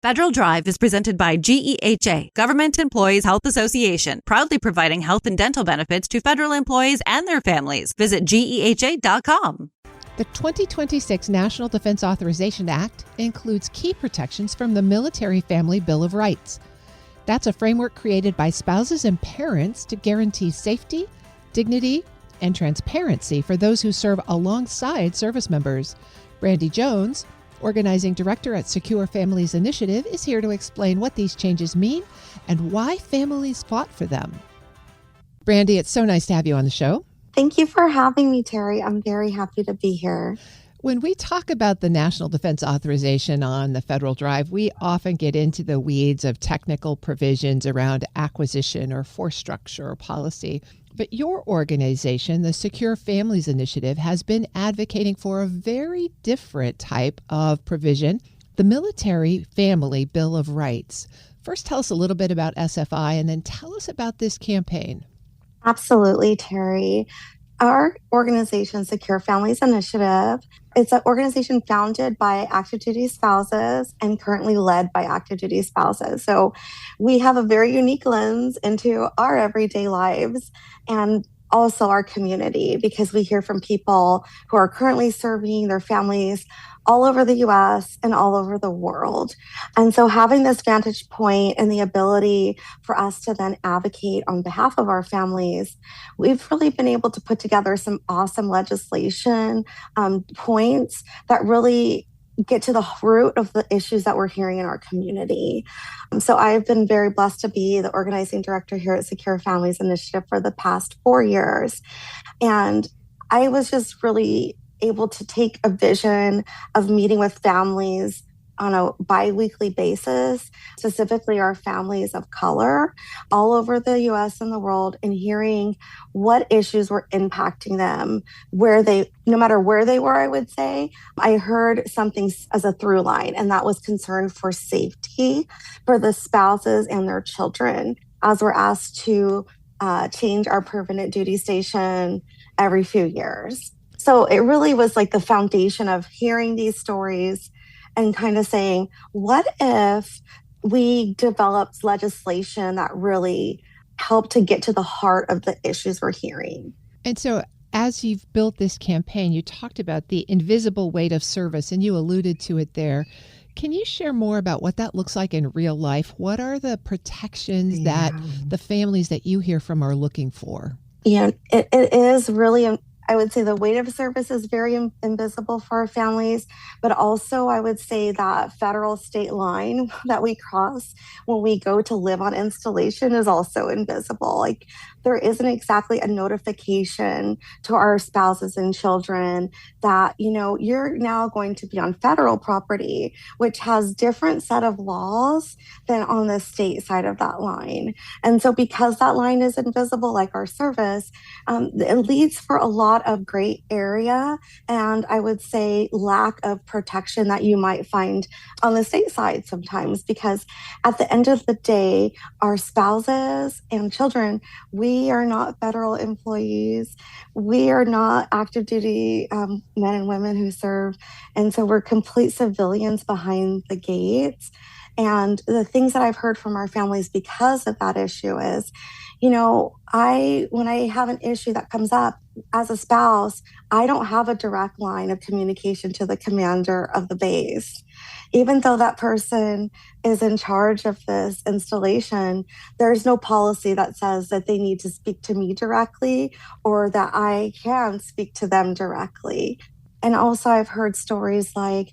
Federal Drive is presented by GEHA, Government Employees Health Association, proudly providing health and dental benefits to federal employees and their families. Visit GEHA.com. The 2026 National Defense Authorization Act includes key protections from the Military Family Bill of Rights. That's a framework created by spouses and parents to guarantee safety, dignity, and transparency for those who serve alongside service members. Brandi Jones, Organizing Director at Secure Families Initiative, is here to explain what these changes mean and why families fought for them. Brandi, it's so nice to have you on the show. Thank you for having me, Terry. I'm very happy to be here. When we talk about the National Defense Authorization on the Federal Drive, we often get into the weeds of technical provisions around acquisition or force structure or policy. But your organization, the Secure Families Initiative, has been advocating for a very different type of provision, the Military Family Bill of Rights. First, tell us a little bit about SFI, and then tell us about this campaign. Absolutely, Terry. Our organization, Secure Families Initiative, it's an organization founded by active duty spouses and currently led by active duty spouses. So we have a very unique lens into our everyday lives and also our community, because we hear from people who are currently serving their families all over the U.S. and all over the world. And so having this vantage point and the ability for us to then advocate on behalf of our families, we've really been able to put together some awesome legislation points that really get to the root of the issues that we're hearing in our community. So I've been very blessed to be the organizing director here at Secure Families Initiative for the past 4 years. And I was just really able to take a vision of meeting with families on a bi-weekly basis, specifically our families of color all over the U.S. and the world, and hearing what issues were impacting them, no matter where they were, I would say. I heard something as a through line, and that was concern for safety for the spouses and their children, as we're asked to change our permanent duty station every few years. So it really was like the foundation of hearing these stories and kind of saying, what if we developed legislation that really helped to get to the heart of the issues we're hearing? And so as you've built this campaign, you talked about the invisible weight of service, and you alluded to it there. Can you share more about what that looks like in real life? What are the protections that the families that you hear from are looking for? Yeah, it is really, I would say the weight of service is very invisible for our families, but also I would say that federal state line that we cross when we go to live on installation is also invisible. Like, there isn't exactly a notification to our spouses and children that, you're now going to be on federal property, which has different set of laws than on the state side of that line. And so because that line is invisible, like our service, it leads for a lot of gray area, and I would say lack of protection that you might find on the state side sometimes, because at the end of the day, our spouses and children, we are not federal employees. We are not active duty men and women who serve. And so we're complete civilians behind the gates. And the things that I've heard from our families because of that issue is, when I have an issue that comes up as a spouse, I don't have a direct line of communication to the commander of the base. Even though that person is in charge of this installation, there's no policy that says that they need to speak to me directly or that I can speak to them directly. And also I've heard stories like,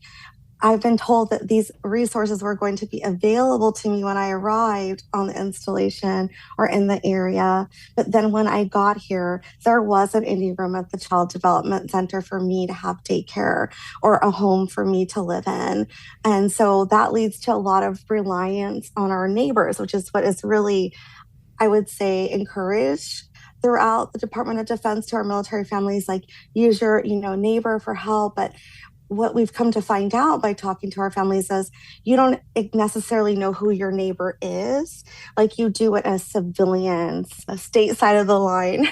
I've been told that these resources were going to be available to me when I arrived on the installation or in the area. But then when I got here, there wasn't any room at the Child Development Center for me to have daycare or a home for me to live in. And so that leads to a lot of reliance on our neighbors, which is what is really, I would say, encouraged throughout the Department of Defense to our military families, like use your, neighbor for help. But what we've come to find out by talking to our families is you don't necessarily know who your neighbor is like you do in a civilian, a state side of the line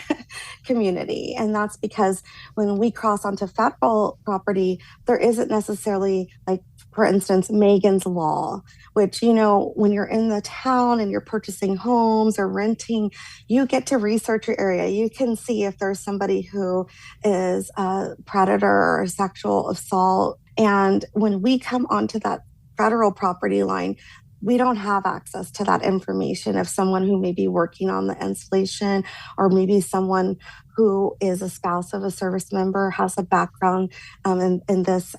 community. And that's because when we cross onto federal property, there isn't necessarily like for instance, Megan's Law, which, when you're in the town and you're purchasing homes or renting, you get to research your area. You can see if there's somebody who is a predator or sexual assault. And when we come onto that federal property line, we don't have access to that information if someone who may be working on the installation, or maybe someone who is a spouse of a service member has a background in this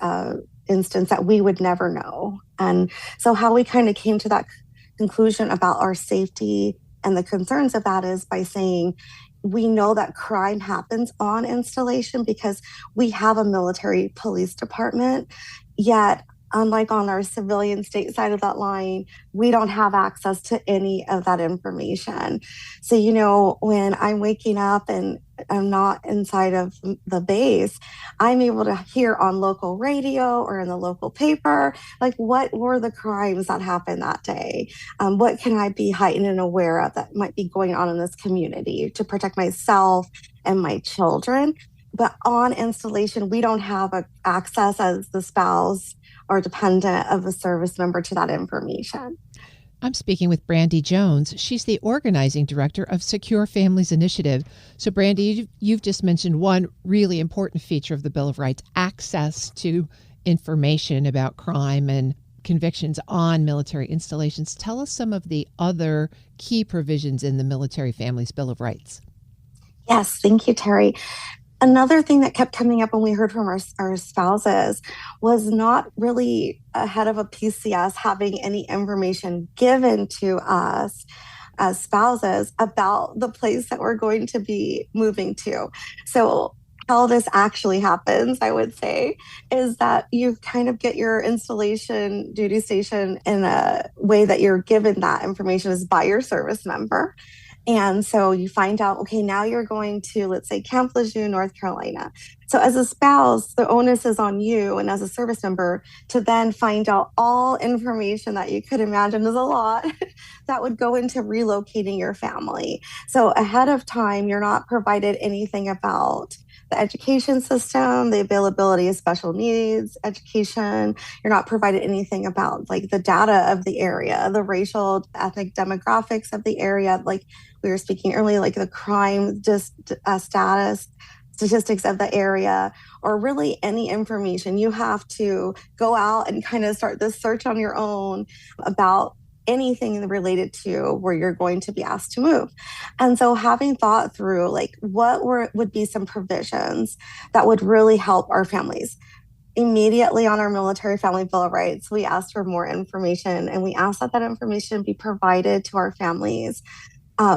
instance that we would never know. And so how we kind of came to that conclusion about our safety and the concerns of that is by saying, we know that crime happens on installation because we have a military police department, yet unlike on our civilian state side of that line, we don't have access to any of that information. So, when I'm waking up and I'm not inside of the base, I'm able to hear on local radio or in the local paper, like, what were the crimes that happened that day? What can I be heightened and aware of that might be going on in this community to protect myself and my children? But on installation, we don't have access as the spouse or dependent of a service member to that information. I'm speaking with Brandi Jones. She's the organizing director of Secure Families Initiative. So, Brandi, you've just mentioned one really important feature of the Bill of Rights, access to information about crime and convictions on military installations. Tell us some of the other key provisions in the Military Families Bill of Rights. Yes, thank you, Terry. Another thing that kept coming up when we heard from our spouses was not really ahead of a PCS having any information given to us as spouses about the place that we're going to be moving to. So how this actually happens, I would say, is that you kind of get your installation duty station in a way that you're given that information is by your service member. And so you find out, okay, now you're going to, let's say, Camp Lejeune, North Carolina. So as a spouse, the onus is on you and as a service member to then find out all information that you could imagine is a lot that would go into relocating your family. So ahead of time, you're not provided anything about the education system, the availability of special needs education. You're not provided anything about like the data of the area, the racial, ethnic demographics of the area. Like we were speaking earlier, like the crime status, statistics of the area, or really any information. You have to go out and kind of start this search on your own about anything related to where you're going to be asked to move. And so having thought through like what would be some provisions that would really help our families. Immediately on our Military Family Bill of Rights, we asked for more information, and we asked that information be provided to our families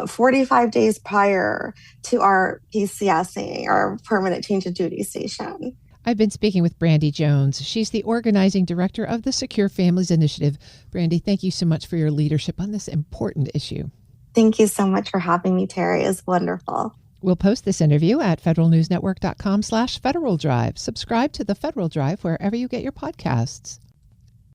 45 days prior to our PCSing, our permanent change of duty station. I've been speaking with Brandi Jones. She's the organizing director of the Secure Families Initiative. Brandi, thank you so much for your leadership on this important issue. Thank you so much for having me, Terry. It's wonderful. We'll post this interview at federalnewsnetwork.com/Federal Drive. Subscribe to the Federal Drive wherever you get your podcasts.